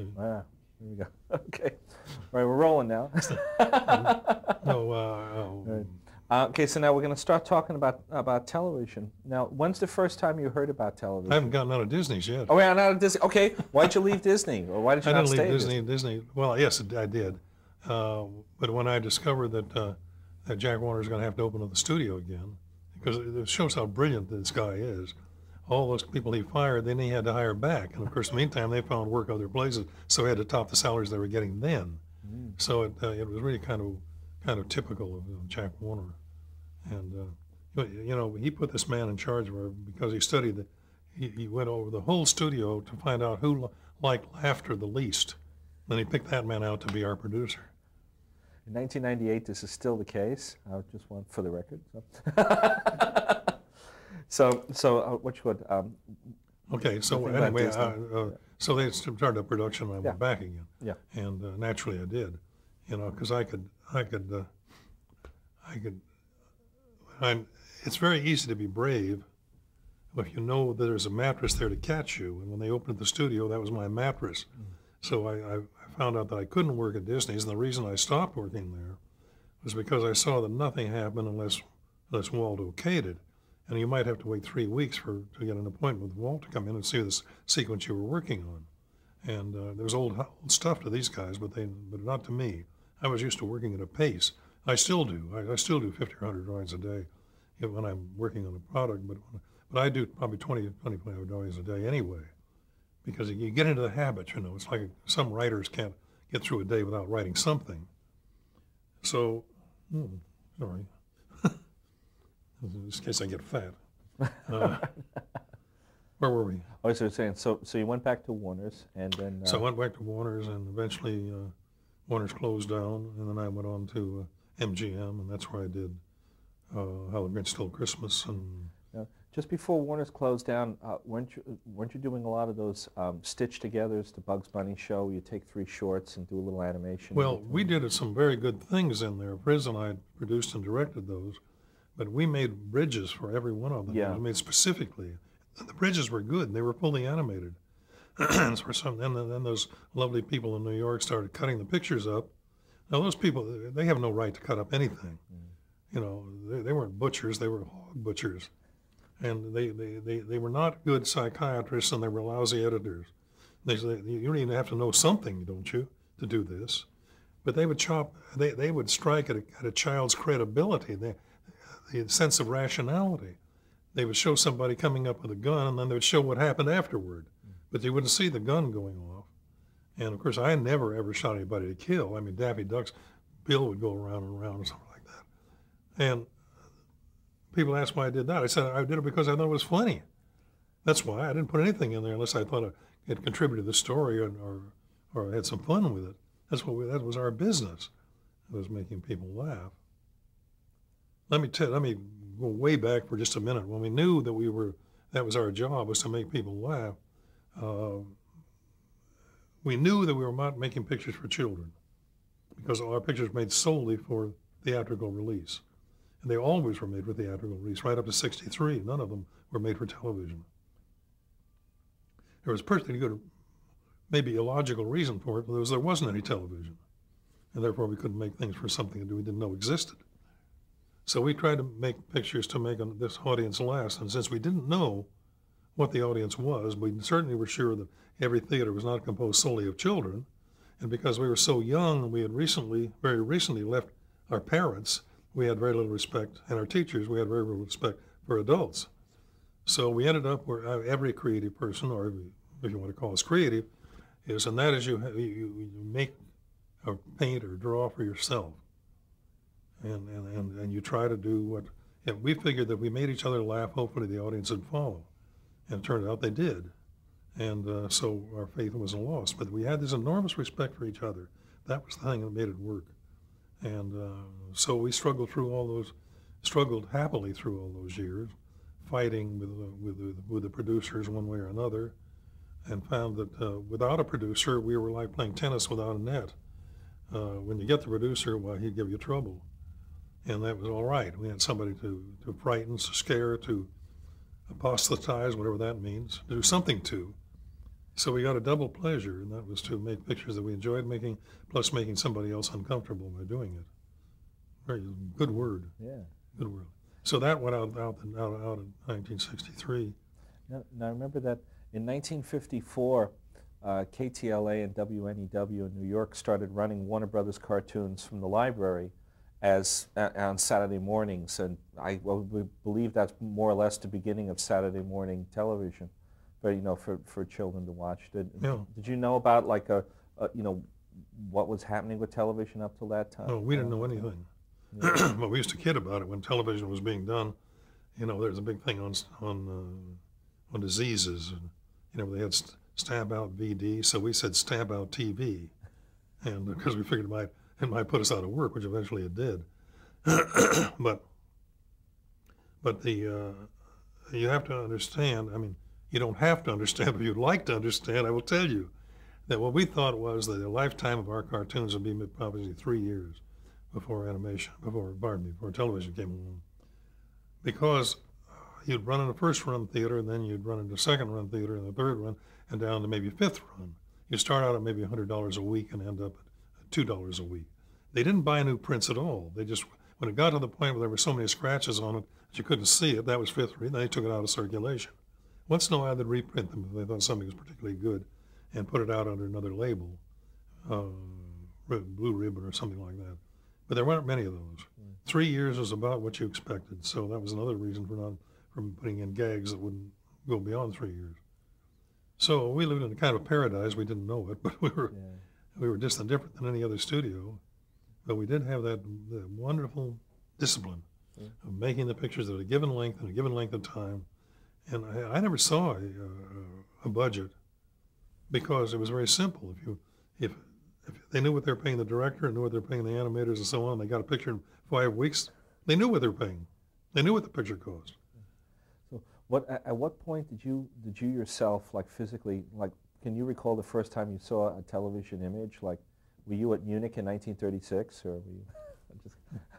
Here we go. Okay. All right, we're rolling now. No, Okay, so now we're going to start talking about television. Now, when's the first time you heard about television? I haven't gotten out of Disney's yet. Oh, yeah, not Disney. Okay, why'd you leave Disney, or why did you I not didn't stay leave at Disney. Disney. Well, yes, I did. But when I discovered that Jack Warner's going to have to open up the studio again, because it shows how brilliant this guy is. All those people he fired, then he had to hire back, and of course, in the meantime, they found work other places, so he had to top the salaries they were getting then. So it was really kind of typical of Jack Warner. And he put this man in charge of her because he studied that. He went over the whole studio to find out who liked laughter the least. Then he picked that man out to be our producer. In 1998, this is still the case. I just want for the record. So what you would? Okay, so anyway, so they started a production, and I went back again. Yeah. And naturally, I did, because I could. It's very easy to be brave if you know that there's a mattress there to catch you. And when they opened the studio, that was my mattress. So I found out that I couldn't work at Disney's, and the reason I stopped working there was because I saw that nothing happened unless Walt okayed it. And you might have to wait 3 weeks to get an appointment with Walt to come in and see this sequence you were working on. And there was old stuff to these guys, but not to me. I was used to working at a pace. I still do. I still do 50 or 100 drawings a day when I'm working on a product, but I do probably 25 drawings a day anyway, because you get into the habit, It's like some writers can't get through a day without writing something. So, sorry. In case I get fat. Where were we? Oh, so you're saying, so you went back to Warner's, and then... So I went back to Warner's, and eventually Warner's closed down, and then I went on to MGM, and that's where I did How the Grinch Stole Christmas. And just before Warner's closed down, weren't you doing a lot of those stitch-togethers, the Bugs Bunny show? You take 3 shorts and do a little animation. Well, we did some very good things in there. Friz and I produced and directed those. But we made bridges for every one of them. Yeah. We made specifically. And the bridges were good. They were fully animated. And then those lovely people in New York started cutting the pictures up. Now, those people, they have no right to cut up anything. They weren't butchers. They were hog butchers. And they were not good psychiatrists, and they were lousy editors. They said, you don't even have to know something, don't you, to do this? But they would they would strike at a child's credibility. The sense of rationality. They would show somebody coming up with a gun, and then they would show what happened afterward. But they wouldn't see the gun going off. And, of course, I never, ever shot anybody to kill. I mean, Daffy Duck's bill would go around and around or something like that. And people asked why I did that. I said I did it because I thought it was funny. That's why. I didn't put anything in there unless I thought it contributed to the story or I had some fun with it. That was our business. It was making people laugh. Let me go way back for just a minute. When we knew that was our job, was to make people laugh, we knew that we were not making pictures for children because our pictures were made solely for theatrical release. And they always were made for theatrical release, right up to '63. None of them were made for television. There was a perfectly good, maybe illogical reason for it, but there wasn't any television. And therefore we couldn't make things for something that we didn't know existed. So we tried to make pictures to make this audience last, and since we didn't know what the audience was, we certainly were sure that every theater was not composed solely of children, and because we were so young, we had very recently left our parents, we had very little respect, and our teachers, we had very little respect for adults. So we ended up where every creative person, or if you want to call us creative, is, and that is you make or paint or draw for yourself. And you try to do what, and we figured that we made each other laugh, hopefully the audience would follow. And it turned out they did. And so our faith wasn't lost. But we had this enormous respect for each other. That was the thing that made it work. And so we struggled happily through all those years, fighting with the producers one way or another, and found that without a producer, we were like playing tennis without a net. When you get the producer, well, he'd give you trouble. And that was all right. We had somebody to frighten, to scare, to apostatize, whatever that means, to do something to. So we got a double pleasure, and that was to make pictures that we enjoyed making, plus making somebody else uncomfortable by doing it. Very good word, Yeah. good word. So that went out in 1963. Now, I remember that in 1954, KTLA and WNEW in New York started running Warner Brothers cartoons from the library as on Saturday mornings, and I would believe that's more or less the beginning of Saturday morning television, but for children to watch. Did you know about like what was happening with television up till that time? No, we didn't know anything. Yeah. But we used to kid about it when television was being done. There's a big thing on diseases, and they had stab out VD, so we said stab out TV, and because we figured it might put us out of work, which eventually it did. but you have to understand. I mean, you don't have to understand, but you'd like to understand. I will tell you that what we thought was that the lifetime of our cartoons would be probably 3 years before television came along, because you'd run in a first run theater, and then you'd run into a second run theater, and a third run, and down to maybe fifth run. You start out at maybe $100 a week and end up at $2 a week. They didn't buy new prints at all. They just, when it got to the point where there were so many scratches on it that you couldn't see it, that was fifth rate, then they took it out of circulation. Once in a while they'd reprint them if they thought something was particularly good and put it out under another label, Blue Ribbon or something like that. But there weren't many of those. 3 years was about what you expected, so that was another reason for putting in gags that wouldn't go beyond 3 years. So we lived in a kind of paradise. We didn't know it, but we were just different than any other studio. But we did have that wonderful discipline of making the pictures at a given length and a given length of time. And I never saw a budget, because it was very simple. If they knew what they were paying the director and knew what they were paying the animators and so on, they got a picture in 5 weeks, they knew what they were paying. They knew what the picture cost. So at what point did you yourself, like physically, like, can you recall the first time you saw a television image? Like, were you at Munich in 1936, or were you?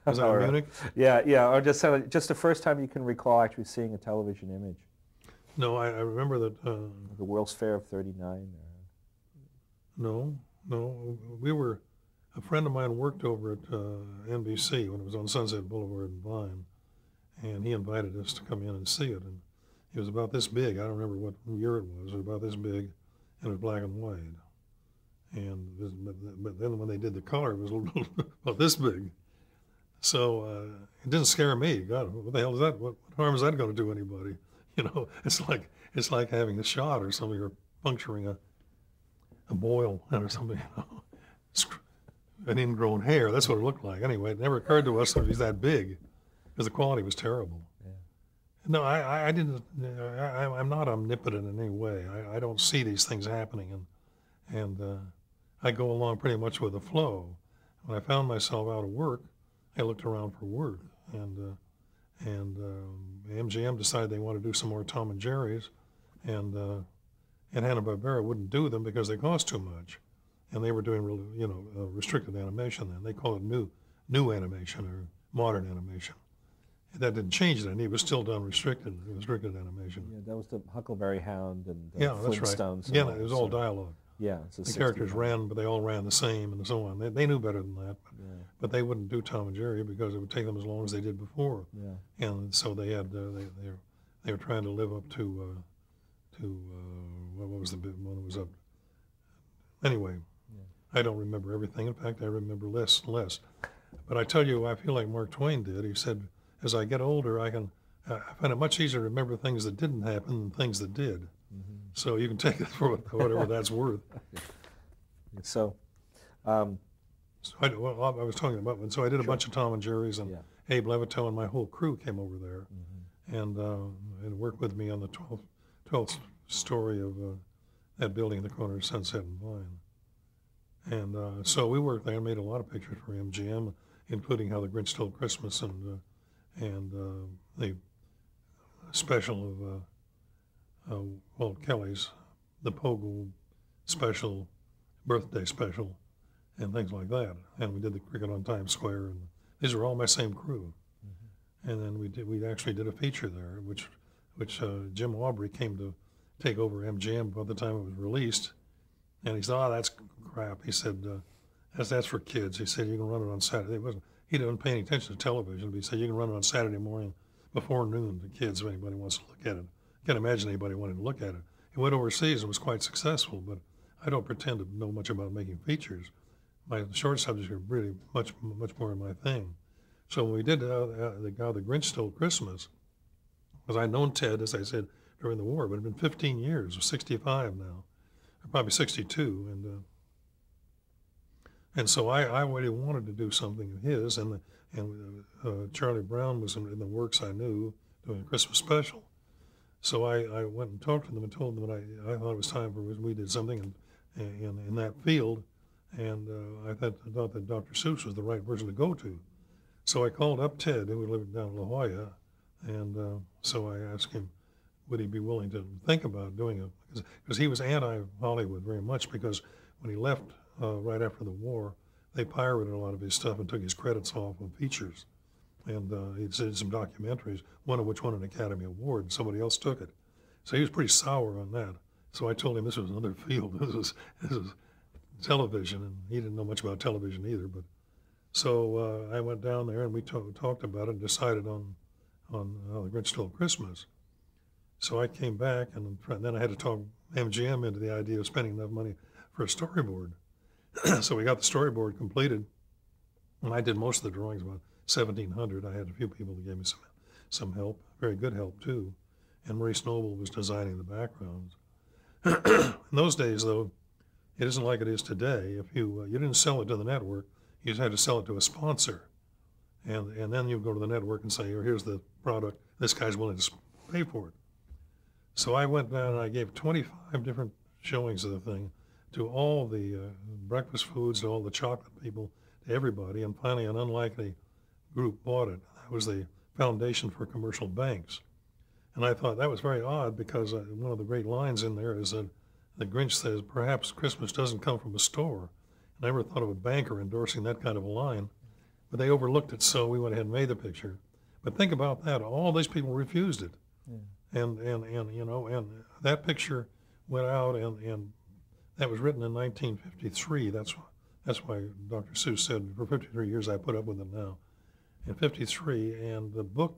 Was that in Munich? Yeah, or just the first time you can recall actually seeing a television image. No, I remember that. The World's Fair of '39. No, a friend of mine worked over at NBC when it was on Sunset Boulevard and Vine, and he invited us to come in and see it. And it was about this big. I don't remember what year it was. It was about this big, and it was black and white. But then when they did the color, it was about this big. So it didn't scare me. God, what the hell is that? What harm is that going to do anybody? It's like having a shot or something, or puncturing a boil or something. An ingrown hair. That's what it looked like. Anyway, it never occurred to us that it was that big, because the quality was terrible. Yeah. No, I didn't. I'm not omnipotent in any way. I don't see these things happening, and I go along pretty much with the flow. When I found myself out of work, I looked around for work, and MGM decided they wanted to do some more Tom and Jerry's, and Hanna-Barbera wouldn't do them because they cost too much, and they were doing restricted animation then. They call it new animation or modern animation. And that didn't change then. It was still done restricted animation. Yeah, that was the Huckleberry Hound and That's Flintstones. right. Again, it was all dialogue. Yeah, the characters ran, but they all ran the same and so on. They knew better than that, but they wouldn't do Tom and Jerry because it would take them as long as they did before. Yeah. And so they had they were trying to live up to what was the big one that was up. Anyway, I don't remember everything. In fact, I remember less and less. But I tell you, I feel like Mark Twain did. He said, as I get older, I find it much easier to remember things that didn't happen than things that did. Mm-hmm. So you can take it for whatever that's worth. So I was talking about, so I did a bunch of Tom and Jerry's, and Abe Levitel and my whole crew came over there, and worked with me on the 12th story of that building in the corner of Sunset and Vine. And so we worked there and made a lot of pictures for MGM, including How the Grinch Stole Christmas and the special of Walt Kelly's, the Pogo special, birthday special, and things like that. And we did the Cricket on Times Square, and these were all my same crew. Mm-hmm. And then we actually did a feature there, which Jim Aubrey came to take over MGM by the time it was released. And he said, "Oh, that's crap." He said, that's for kids." He said, "You can run it on Saturday." He didn't pay any attention to television, but he said, "You can run it on Saturday morning before noon to kids if anybody wants to look at it." I can't imagine anybody wanting to look at it. It went overseas and was quite successful, but I don't pretend to know much about making features. My short subjects are really much more my thing. So when we did the Grinch Stole Christmas, because I'd known Ted, as I said, during the war, but it had been 15 years, or 65 now, or probably 62, and so I really wanted to do something of his, and Charlie Brown was in the works I knew, doing a Christmas special. So I went and talked to them and told them that I thought it was time for we did something in that field, and I thought that Dr. Seuss was the right person to go to. So I called up Ted, who lived down in La Jolla, and so I asked him, would he be willing to think about doing it? Because he was anti-Hollywood very much, because when he left right after the war, they pirated a lot of his stuff and took his credits off of features. And he did some documentaries, one of which won an Academy Award, and somebody else took it. So he was pretty sour on that. So I told him this was another field. This was television, and he didn't know much about television either. But so I went down there, and we talked about it and decided on The Grinch Stole Christmas. So I came back, and then I had to talk MGM into the idea of spending enough money for a storyboard. So we got the storyboard completed, and I did most of the drawings, about 1,700. I had a few people that gave me some help, very good help too. And Maurice Noble was designing the backgrounds. In those days, though, it isn't like it is today. If you didn't sell it to the network, you just had to sell it to a sponsor, and then you go to the network and say, "Here's the product. This guy's willing to pay for it." So I went down and I gave 25 different showings of the thing to all the breakfast foods, to all the chocolate people, to everybody, and finally an unlikely group bought it. That was the Foundation for Commercial Banks. And I thought that was very odd, because one of the great lines in there is that the Grinch says, "Perhaps Christmas doesn't come from a store." And I never thought of a banker endorsing that kind of a line, but they overlooked it, so we went ahead and made the picture. But think about that, all these people refused it. Yeah. And that picture went out, and that was written in 1953. That's why Dr. Seuss said, for 53 years I put up with it now. In 53, and the book,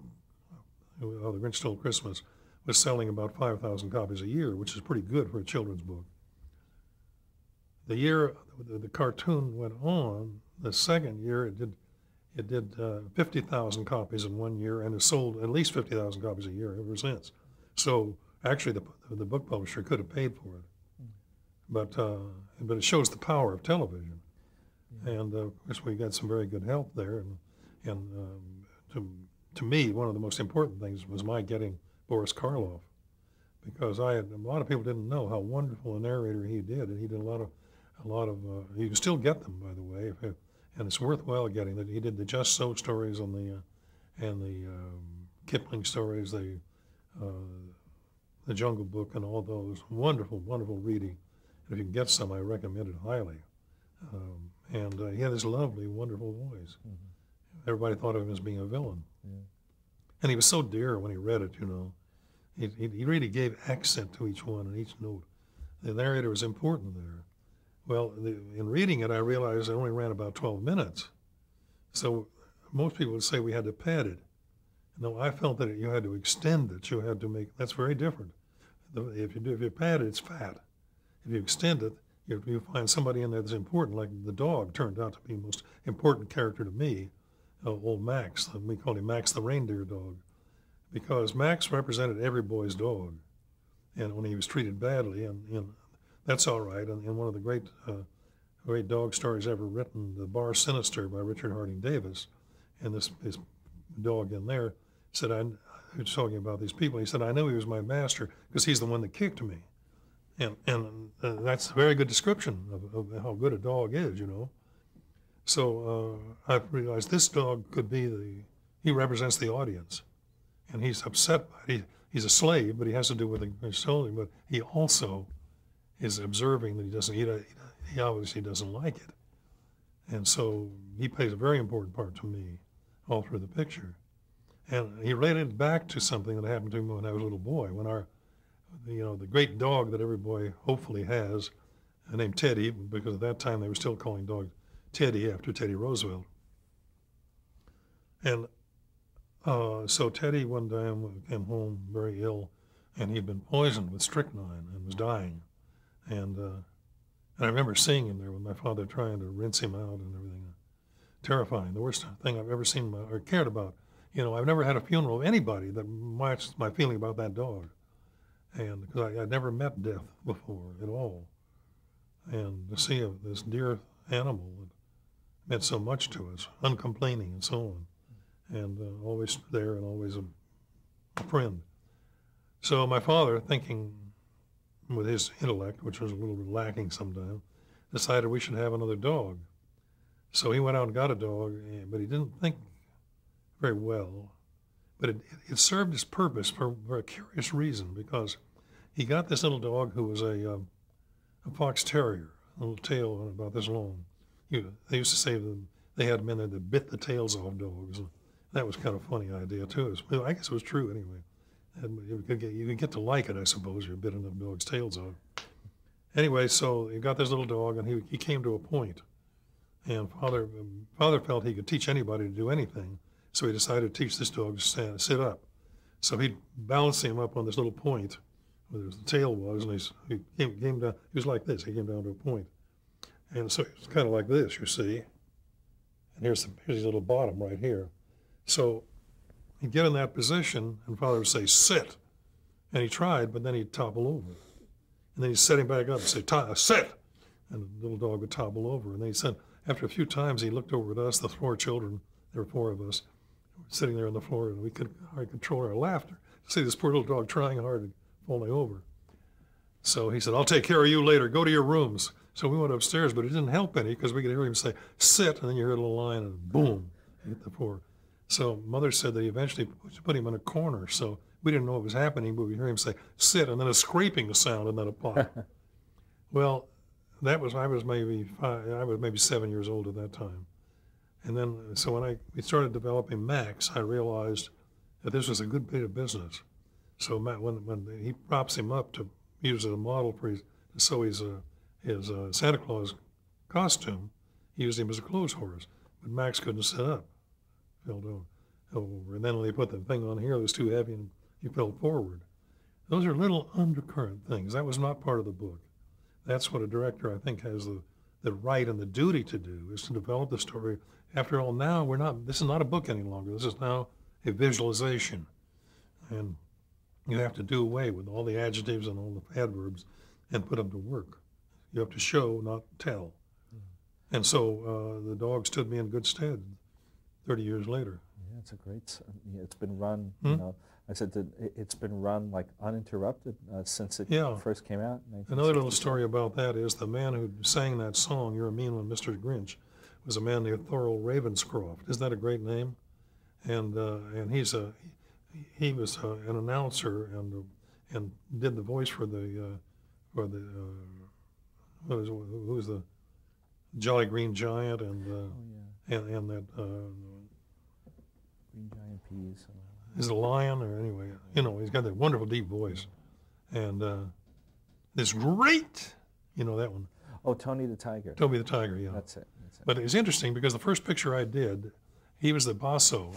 The Grinch Stole Christmas, was selling about 5,000 copies a year, which is pretty good for a children's book. The year the cartoon went on, the second year it did 50,000 copies in 1 year, and it sold at least 50,000 copies a year ever since. So actually, the book publisher could have paid for it, but it shows the power of television. Yeah. And of course, we got some very good help there, and to me, one of the most important things was my getting Boris Karloff, because a lot of people didn't know how wonderful a narrator he did, and he did a lot of you can still get them, by the way, and it's worthwhile getting that. He did the Just So stories and the Kipling stories, the Jungle Book, and all those wonderful reading. And if you can get some, I recommend it highly. And he had this lovely, wonderful voice. Mm-hmm. Everybody thought of him as being a villain. Yeah. And he was so dear when he read it, you know. He really gave accent to each one and each note. The narrator was important there. Well, in reading it, I realized it only ran about 12 minutes. So most people would say we had to pad it. No, I felt that you had to extend it. You had to make, that's very different. If you pad it, it's fat. If you extend it, you find somebody in there that's important, like the dog turned out to be the most important character to me, old Max. We call him Max the reindeer dog, because Max represented every boy's dog. And when he was treated badly, and that's all right. And one of the great dog stories ever written, The Bar Sinister by Richard Harding Davis, and this dog in there said, he was talking about these people, he said, "I knew he was my master because he's the one that kicked me." And that's a very good description of how good a dog is, you know. So I realized this dog could be he represents the audience. And he's upset by it. He's a slave, but he has to do with the soldier, but he also is observing that he obviously doesn't like it. And so he plays a very important part to me all through the picture. And he related back to something that happened to me when I was a little boy. the great dog that every boy hopefully has, named Teddy, because at that time they were still calling dogs Teddy after Teddy Roosevelt. And so Teddy one time came home very ill, and he'd been poisoned with strychnine and was dying. And I remember seeing him there with my father trying to rinse him out and everything. Terrifying. The worst thing I've ever seen or cared about. I've never had a funeral of anybody that matched my feeling about that dog. And because I'd never met death before at all. And to see this dear animal that meant so much to us, uncomplaining and so on, and always there and always a friend. So my father, thinking with his intellect, which was a little bit lacking sometimes, decided we should have another dog. So he went out and got a dog, but he didn't think very well. But it served his purpose for a curious reason, because he got this little dog who was a fox terrier, a little tail about this long. They used to say that they had men that bit the tails off dogs. And that was kind of a funny idea too. Well, I guess it was true anyway. And you could get to like it, I suppose, you bit enough dogs' tails off. Anyway, so he got this little dog, and he came to a point. And father felt he could teach anybody to do anything, so he decided to teach this dog to sit up. So he'd balance him up on this little point where the tail was, and he came down. He was like this. He came down to a point. And so it's kind of like this, you see. And here's his little bottom right here. So he'd get in that position, and father would say, sit. And he tried, but then he'd topple over. And then he'd set him back up and say, sit. And the little dog would topple over. And then he said, after a few times, he looked over at us, the 4 children, there were 4 of us, sitting there on the floor, and we could hardly control our laughter. See this poor little dog trying hard and falling over. So he said, I'll take care of you later. Go to your rooms. So we went upstairs, but it didn't help any, because we could hear him say, sit, and then you heard a little line, and boom, you hit the floor. So mother said that he eventually put him in a corner, so we didn't know what was happening, but we heard him say, sit, and then a scraping sound, and then a pop. Well, I was maybe 7 years old at that time. And then, so when we started developing Max, I realized that this was a good bit of business. So when he props him up to use as a model for his Santa Claus costume, he used him as a clothes horse. But Max couldn't sit up, fell over. And then when they put the thing on here, it was too heavy, and he fell forward. Those are little undercurrent things. That was not part of the book. That's what a director, I think, has the right and the duty to do, is to develop the story. After all, now this is not a book any longer. This is now a visualization. And you have to do away with all the adjectives and all the adverbs and put them to work. You have to show, not tell. And so the dog stood me in good stead 30 years later. Yeah, it's been run, I said that it's been run like uninterrupted since it first came out. Another little story about that is the man who sang that song, You're a Mean One, Mr. Grinch, was a man named Thurl Ravenscroft. Isn't that a great name? And he was an announcer and did the voice for the who was the Jolly Green Giant and that Green Giant Peas. Is it a lion or anyway? He's got that wonderful deep voice, and this great, that one. Oh, Tony the Tiger. Tony the Tiger, yeah. That's it. But it's interesting because the first picture I did, he was the basso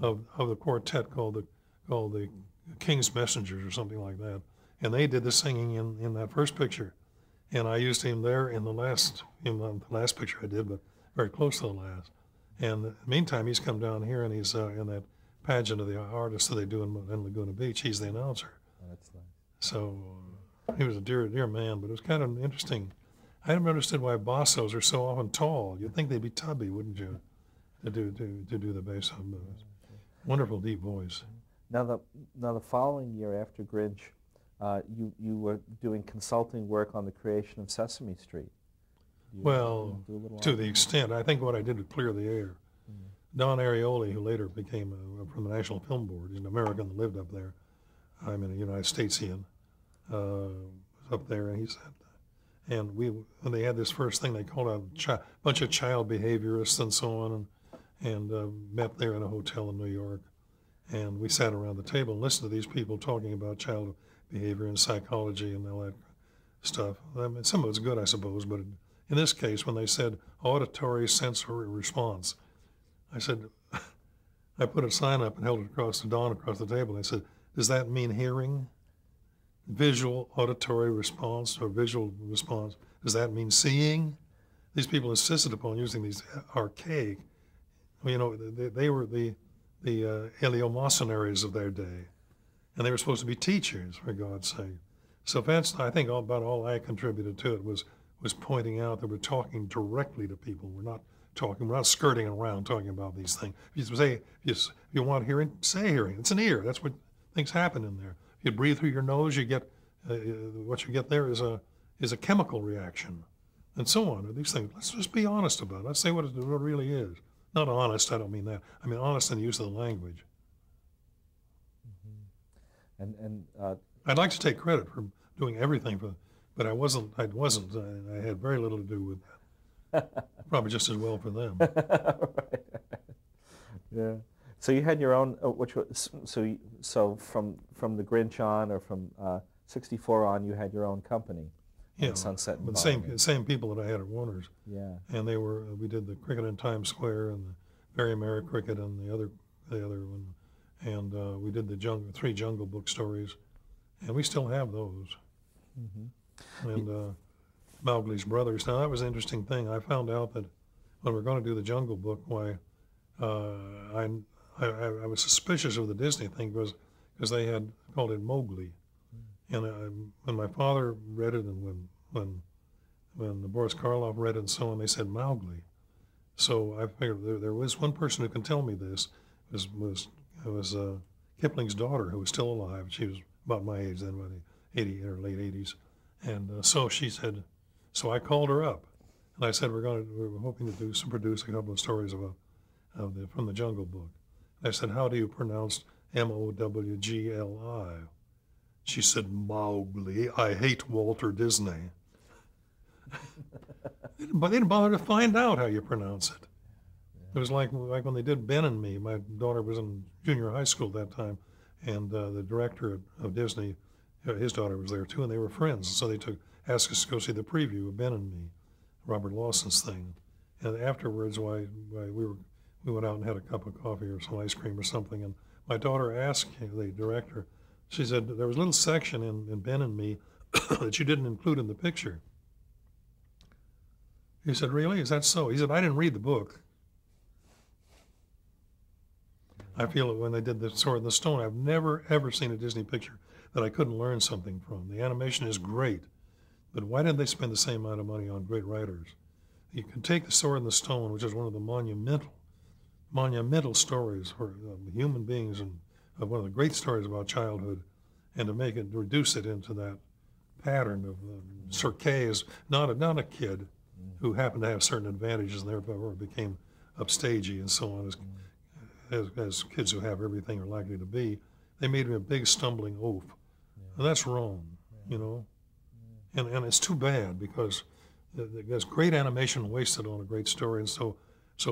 of the quartet called the King's Messengers or something like that, and they did the singing in that first picture, and I used him there in the last picture I did, but very close to the last. And in the meantime, he's come down here and he's in that pageant of the artists that they do in Laguna Beach. He's the announcer. Oh, that's nice. So he was a dear man, but it was kind of interesting. I never understood why bassos are so often tall. You'd think they'd be tubby, wouldn't you, to do the bass of those. Wonderful deep voice. Now the following year after Grinch, you were doing consulting work on the creation of Sesame Street. Well, to the extent, I think what I did to clear the air. Don Ariely, who later became from the National Film Board, he's an American that lived up there. I'm in the United Statesian, was up there, and he said, and when they had this first thing, they called a bunch of child behaviorists and so on, and met there in a hotel in New York, and we sat around the table and listened to these people talking about child behavior and psychology and all that stuff. I mean, some of it's good, I suppose, but in this case, when they said auditory sensory response, I said, I put a sign up and held it across the table. I said, does that mean hearing? Visual auditory response or visual response, does that mean seeing? These people insisted upon using these archaic, they were the eleemosynary of their day, and they were supposed to be teachers, for God's sake. So I think about all I contributed to it was pointing out that we're talking directly to people. We're not skirting around talking about these things. If you want hearing, say hearing. It's an ear. That's what things happen in there. If you breathe through your nose, you get what you get there is a chemical reaction, and so on. These things. Let's just be honest about it. Let's say what it really is. Not honest. I don't mean that. I mean honest in the use of the language. Mm-hmm. I'd like to take credit for doing everything but I wasn't. I had very little to do with that. Probably just as well for them. Right. Yeah. So you had your own, which was so from the Grinch on, or from '64 on, you had your own company. Yeah, Sunset. But the same people that I had at Warner's. Yeah. And we did the cricket in Times Square and the Very Merry Cricket and the other one, and we did the 3 Jungle Book stories, and we still have those. Mm-hmm. And Mowgli's Brothers. Now that was an interesting thing. I found out that when we were going to do the Jungle Book, I was suspicious of the Disney thing because they had called it Mowgli, and when my father read it and when Boris Karloff read it and so on, they said Mowgli. So I figured there was one person who can tell me this. It was Kipling's daughter, who was still alive. She was about my age then, about 80 or late 80s, and so she said. So I called her up, and I said we were hoping to produce a couple of stories from the Jungle Book. I said, how do you pronounce Mowgli? She said, Mowgli. I hate Walter Disney. But they didn't bother to find out how you pronounce it. It was like when they did Ben and Me. My daughter was in junior high school at that time, and the director of Disney, his daughter was there too, and they were friends. So they asked us to go see the preview of Ben and Me, Robert Lawson's thing. And afterwards, we went out and had a cup of coffee or some ice cream or something, and my daughter asked the director, she said, there was a little section in Ben and Me that you didn't include in the picture. He said, really? Is that so? He said, I didn't read the book. I feel that when they did The Sword and the Stone, I've never, ever seen a Disney picture that I couldn't learn something from. The animation is great, but why didn't they spend the same amount of money on great writers? You can take The Sword and the Stone, which is one of the monumental stories for human beings and one of the great stories about childhood, and to reduce it into that pattern of Sir Kay is not a kid who happened to have certain advantages and therefore became upstagey and so on, as kids who have everything are likely to be. They made him a big stumbling oaf. And that's wrong, And it's too bad because there's great animation wasted on a great story, and so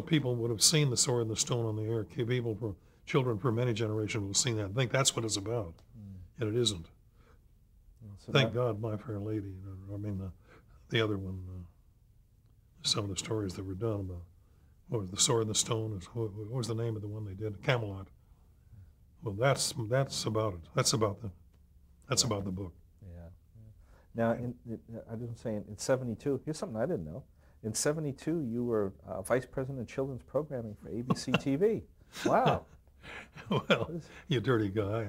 people would have seen The Sword and the Stone on the air. Children for many generations will have seen that and think that's what it's about, and it isn't. So thank God, My Fair Lady. The other one. Some of the stories that were done about what was The Sword and the Stone. What was the name of the one they did? Camelot. Well, that's about it. That's about the book. Yeah. Now, I didn't say in '72. Here's something I didn't know. In '72, you were vice president of children's programming for ABC TV. Wow. Well, you dirty guy.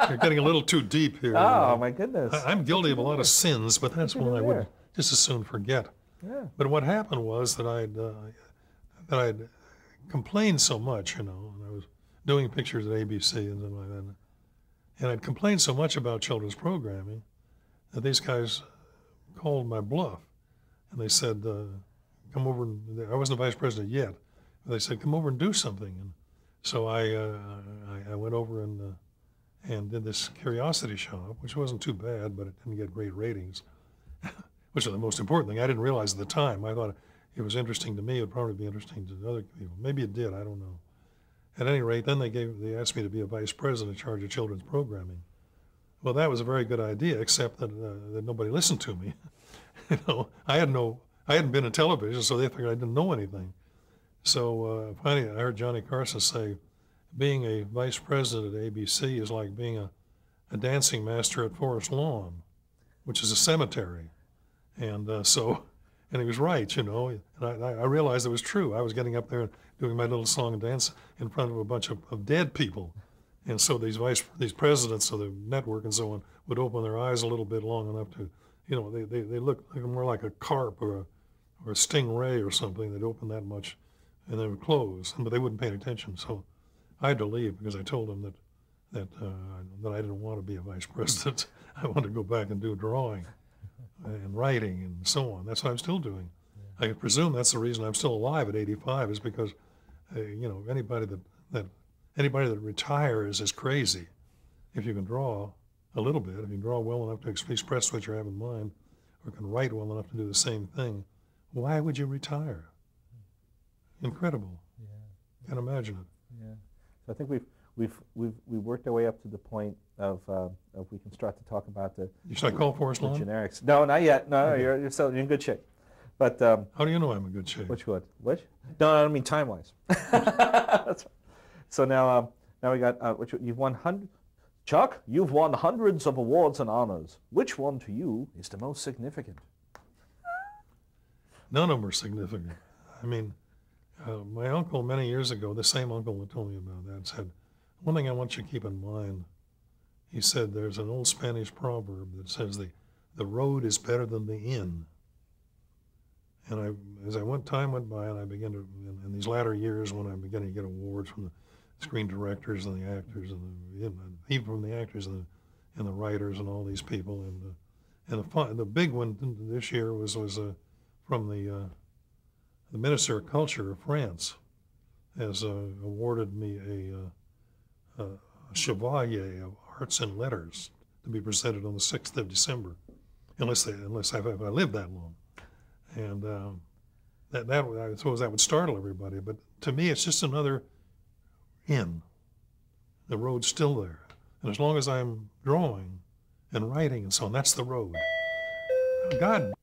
You're getting a little too deep here. Oh, my goodness. I'm guilty of a lot of sins, but that's one I would just as soon forget. Yeah. But what happened was that I'd complained so much, and I was doing pictures at ABC and something like that, and I'd complained so much about children's programming that these guys called my bluff, and they said, "Come over." I wasn't the vice president yet, but they said, "Come over and do something." And so I went over and did this curiosity shop, which wasn't too bad, but it didn't get great ratings. Which is the most important thing. I didn't realize at the time. I thought it was interesting to me. It would probably be interesting to other people. Maybe it did. I don't know. At any rate, then they asked me to be a vice president in charge of children's programming. Well, that was a very good idea, except that, that nobody listened to me. You know, I hadn't been in television, so they figured I didn't know anything. So finally, I heard Johnny Carson say, being a vice president at ABC is like being a dancing master at Forest Lawn, which is a cemetery. And and he was right, you know. And I realized it was true. I was getting up there and doing my little song and dance in front of a bunch of dead people. And so these presidents of the network and so on would open their eyes a little bit long enough to, you know, they look more like a carp or a stingray or something. They'd open that much and they would close, but they wouldn't pay attention. So I had to leave because I told them that I didn't want to be a vice president. I wanted to go back and do drawing and writing and so on. That's what I'm still doing. I presume that's the reason I'm still alive at 85 is because, you know, anybody that retires is crazy. If you can draw a little bit, if you can draw well enough to express what you have in mind, or can write well enough to do the same thing, why would you retire? Incredible. Yeah. Can't imagine it. Yeah. So I think we've worked our way up to the point of we can start to talk about the. Should I call Forest Lawn? Generics. No, not yet. No, okay. You're still in good shape. But how do you know I'm in good shape? Which? No, I don't mean time-wise. That's right. So now we got you've won Chuck, you've won hundreds of awards and honors. Which one to you is the most significant? None of them are significant. I mean, my uncle many years ago, the same uncle that told me about that, said, one thing I want you to keep in mind, he said there's an old Spanish proverb that says the road is better than the inn. And as time went by and I began to, in these latter years when I began to get awards from the screen directors and the actors and even from the actors and the writers and all these people, and the big one this year was from the Minister of Culture of France has awarded me a Chevalier of Arts and Letters to be presented on the 6th of December, unless I live that long. And that I suppose that would startle everybody, but to me it's just another inn. The road's still there. And as long as I'm drawing and writing and so on, that's the road. God